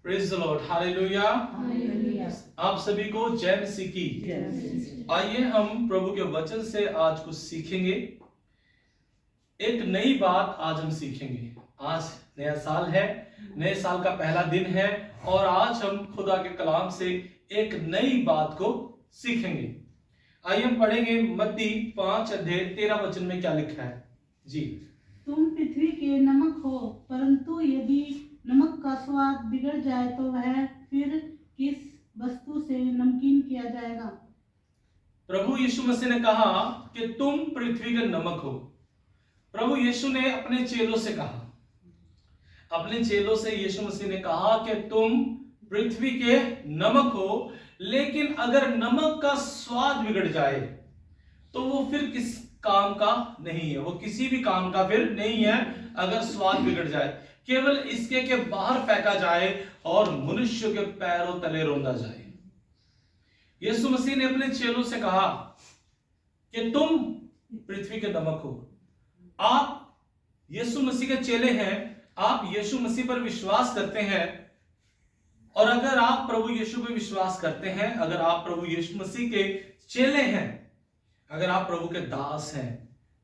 Praise the Lord, hallelujah. आप सभी को जय मसीह की। आइए हम प्रभु के वचन से आज कुछ सीखेंगे। एक नई बात आज हम सीखेंगे। आज नया साल है, नए साल का पहला दिन है और आज हम खुदा के कलाम से एक नई बात को सीखेंगे। आइए हम पढ़ेंगे मत्ती 5:13 में क्या लिखा है जी। तुम पृथ्वी के नमक हो, परंतु यदि नमक का स्वाद बिगड़ जाए तो वह फिर किस वस्तु से नमकीन किया जाएगा। प्रभु यीशु मसीह ने कहा कि तुम पृथ्वी के नमक हो। प्रभु यीशु ने अपने चेलों से कहा, अपने चेलों से यीशु मसीह ने कहा कि तुम पृथ्वी के नमक हो, लेकिन अगर नमक का स्वाद बिगड़ जाए तो वो फिर किस काम का नहीं है। वो किसी भी काम का फिर नहीं है अगर स्वाद बिगड़ जाए। केवल इसके के बाहर फेंका जाए और मनुष्य के पैरों तले रौंदा जाए। यीशु मसीह ने अपने चेलों से कहा कि तुम पृथ्वी के नमक हो। आप यीशु मसीह के चेले हैं, आप यीशु मसीह पर विश्वास करते हैं। और अगर आप प्रभु यीशु पे विश्वास करते हैं, अगर आप प्रभु यीशु मसीह के चेले हैं, अगर आप प्रभु के दास हैं,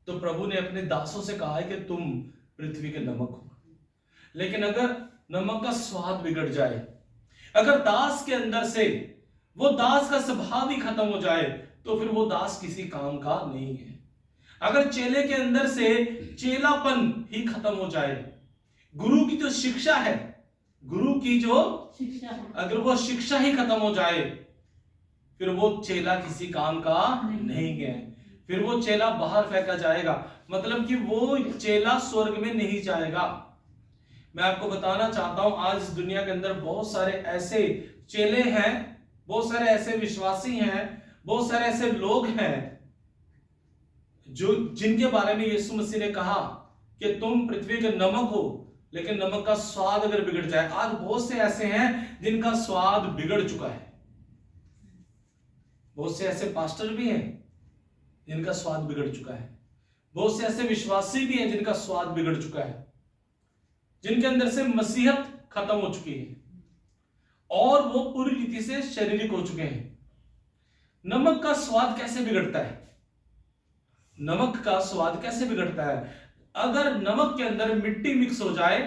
तो प्रभु ने अपने दासों से कहा है कि तुम पृथ्वी के नमक हो। लेकिन अगर नमक का स्वाद बिगड़ जाए, अगर दास के अंदर से वो दास का स्वभाव ही खत्म हो जाए, तो फिर वो दास किसी काम का नहीं है। अगर चेले के अंदर से चेलापन ही खत्म हो जाए, गुरु की जो शिक्षा है, गुरु की जो शिक्षा है, अगर वो शिक्षा ही खत्म हो जाए, फिर वो चेला किसी काम का नहीं है। फिर वो चेला बाहर फेंका जाएगा। मतलब कि वो चेला स्वर्ग में नहीं जाएगा। मैं आपको बताना चाहता हूं, आज दुनिया के अंदर बहुत सारे ऐसे चेले हैं, बहुत सारे ऐसे विश्वासी हैं, बहुत सारे ऐसे लोग हैं जो जिनके बारे में यीशु मसीह ने कहा कि तुम पृथ्वी के नमक हो, लेकिन नमक का स्वाद अगर बिगड़ जाए। आज बहुत से ऐसे हैं जिनका स्वाद बिगड़ चुका है। बहुत से ऐसे पास्टर भी हैं जिनका स्वाद बिगड़ चुका है। बहुत से ऐसे विश्वासी भी हैं जिनका स्वाद बिगड़ चुका है, जिनके अंदर से मसीहत खत्म हो चुकी है और वो पूरी रीति से शारीरिक हो चुके हैं। नमक का स्वाद कैसे बिगड़ता है? नमक का स्वाद कैसे बिगड़ता है? अगर नमक के अंदर मिट्टी मिक्स हो जाए,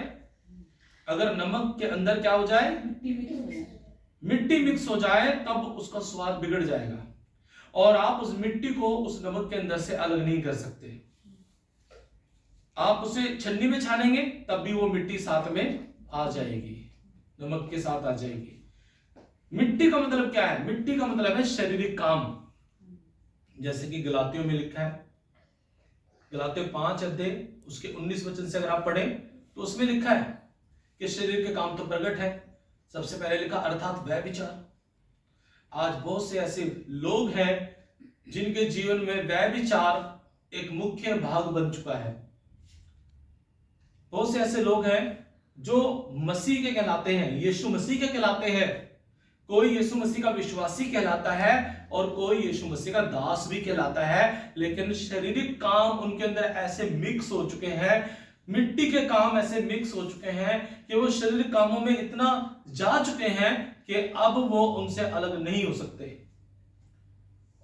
अगर नमक के अंदर क्या हो जाए, मिट्टी मिक्स हो जाए, तब उसका स्वाद बिगड़ जाएगा और आप उस मिट्टी को उस नमक के अंदर से अलग नहीं कर सकते। आप उसे छन्नी में छानेंगे तब भी वो मिट्टी साथ में आ जाएगी, नमक के साथ आ जाएगी। मिट्टी का मतलब क्या है? मिट्टी का मतलब है शारीरिक काम। जैसे कि गलातियों में लिखा है, गलातियों 5:19 से अगर आप पढ़ें तो उसमें लिखा है कि शरीर के काम तो प्रकट है। सबसे पहले लिखा अर्थात व्यभिचार। आज बहुत से ऐसे लोग हैं जिनके जीवन में व्यभिचार एक मुख्य भाग बन चुका है। बहुत से ऐसे लोग हैं जो मसीह के कहलाते हैं, यीशु मसीह के कहलाते हैं। कोई यीशु मसीह का विश्वासी कहलाता है और कोई यीशु मसीह का दास भी कहलाता है, लेकिन शारीरिक काम उनके अंदर ऐसे मिक्स हो चुके हैं, मिट्टी के काम ऐसे मिक्स हो चुके हैं कि वो शारीरिक कामों में इतना जा चुके हैं कि अब वो उनसे अलग नहीं हो सकते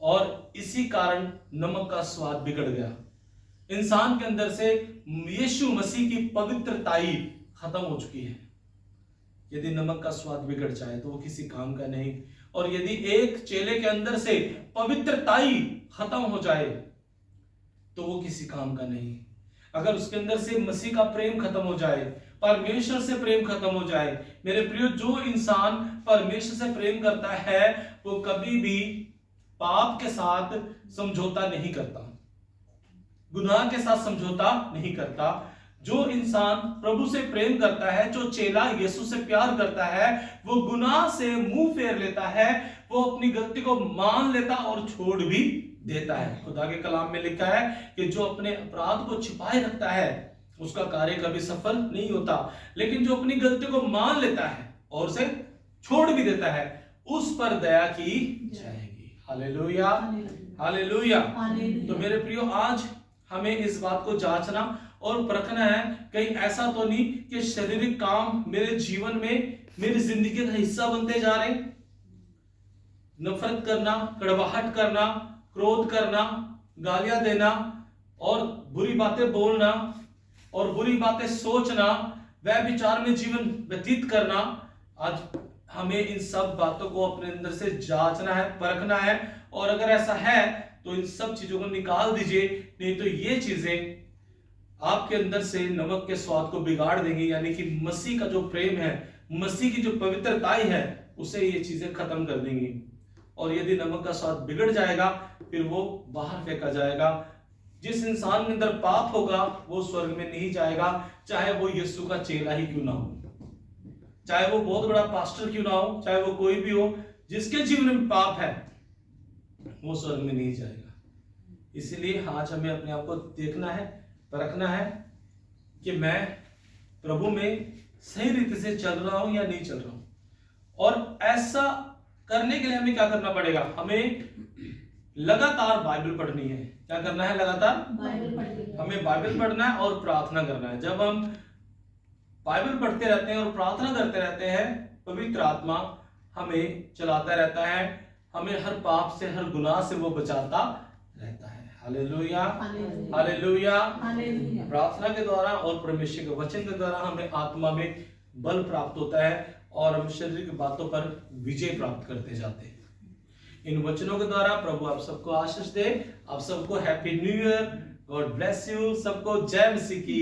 और इसी कारण नमक का स्वाद बिगड़ गया। इंसान के अंदर से यीशु मसीह की पवित्रता ही खत्म हो चुकी है। यदि नमक का स्वाद बिगड़ जाए तो वो किसी काम का नहीं, और यदि एक चेले के अंदर से पवित्रता ही खत्म हो जाए तो वो किसी काम का नहीं। अगर उसके अंदर से मसीह का प्रेम खत्म हो जाए, परमेश्वर से प्रेम खत्म हो जाए, मेरे प्रियो, जो इंसान परमेश्वर से प्रेम करता है वो कभी भी पाप के साथ समझौता नहीं करता, गुनाह के साथ समझौता नहीं करता। जो इंसान प्रभु से प्रेम करता है, जो चेला यीशु से प्यार करता है, वो गुनाह से मुंह फेर लेता है, वो अपनी गलती को मान लेता और छोड़ भी देता है। खुदा के कलाम में लिखा है कि जो अपने अपराध को छिपाए रखता है उसका कार्य कभी सफल नहीं होता, लेकिन जो अपनी गलती को मान लेता है और उसे छोड़ भी देता है, उस पर दया की जाएगी। Hallelujah, hallelujah. तो मेरे प्रियो, आज हमें इस बात को जांचना और परखना है कहीं ऐसा तो नहीं कि शारीरिक काम मेरे जीवन में मेरी जिंदगी का हिस्सा बनते जा रहे। नफरत करना, कड़वाहट करना, क्रोध करना, गालियां देना और बुरी बातें बोलना और बुरी बातें सोचना, वह विचार में जीवन व्यतीत करना, आज हमें इन सब बातों को अपने अंदर से जांचना है, परखना है। और अगर ऐसा है तो इन सब चीजों को निकाल दीजिए, नहीं तो ये चीजें आपके अंदर से नमक के स्वाद को बिगाड़ देंगी, यानी कि मसीह का जो प्रेम है, मसीह की जो पवित्रताई है, उसे ये चीजें खत्म कर देंगी। और यदि नमक का स्वाद बिगड़ जाएगा फिर वो बाहर फेंका जाएगा। जिस इंसान के अंदर पाप होगा वो स्वर्ग में नहीं जाएगा, चाहे वो यीशु का चेला ही क्यों ना हो, चाहे वो बहुत बड़ा पास्टर क्यों ना हो, चाहे वो कोई भी हो, जिसके जीवन में पाप है वो स्वर्ग में नहीं जाएगा। इसलिए आज हमें अपने आप को देखना है, परखना है कि मैं प्रभु में सही रीति से चल रहा हूं या नहीं चल रहा हूं। और ऐसा करने के लिए हमें क्या करना पड़ेगा? हमें लगातार बाइबल पढ़नी है। क्या करना है? लगातार बाइबल पढ़नी है। हमें बाइबल पढ़ना है और प्रार्थना करना है। जब हम बाइबल पढ़ते रहते हैं और प्रार्थना करते रहते हैं, पवित्र आत्मा हमें चलाता रहता है, हमें हर पाप से, हर गुनाह से वो बचाता रहता है। Hallelujah, hallelujah. प्रार्थना के द्वारा और परमेश्वर के वचन के द्वारा हमें आत्मा में बल प्राप्त होता है और हम शरीर की बातों पर विजय प्राप्त करते जाते हैं। इन वचनों के द्वारा प्रभु आप सबको आशीष दे। आप सबको happy new year, God bless you. सबको जय मसीह की।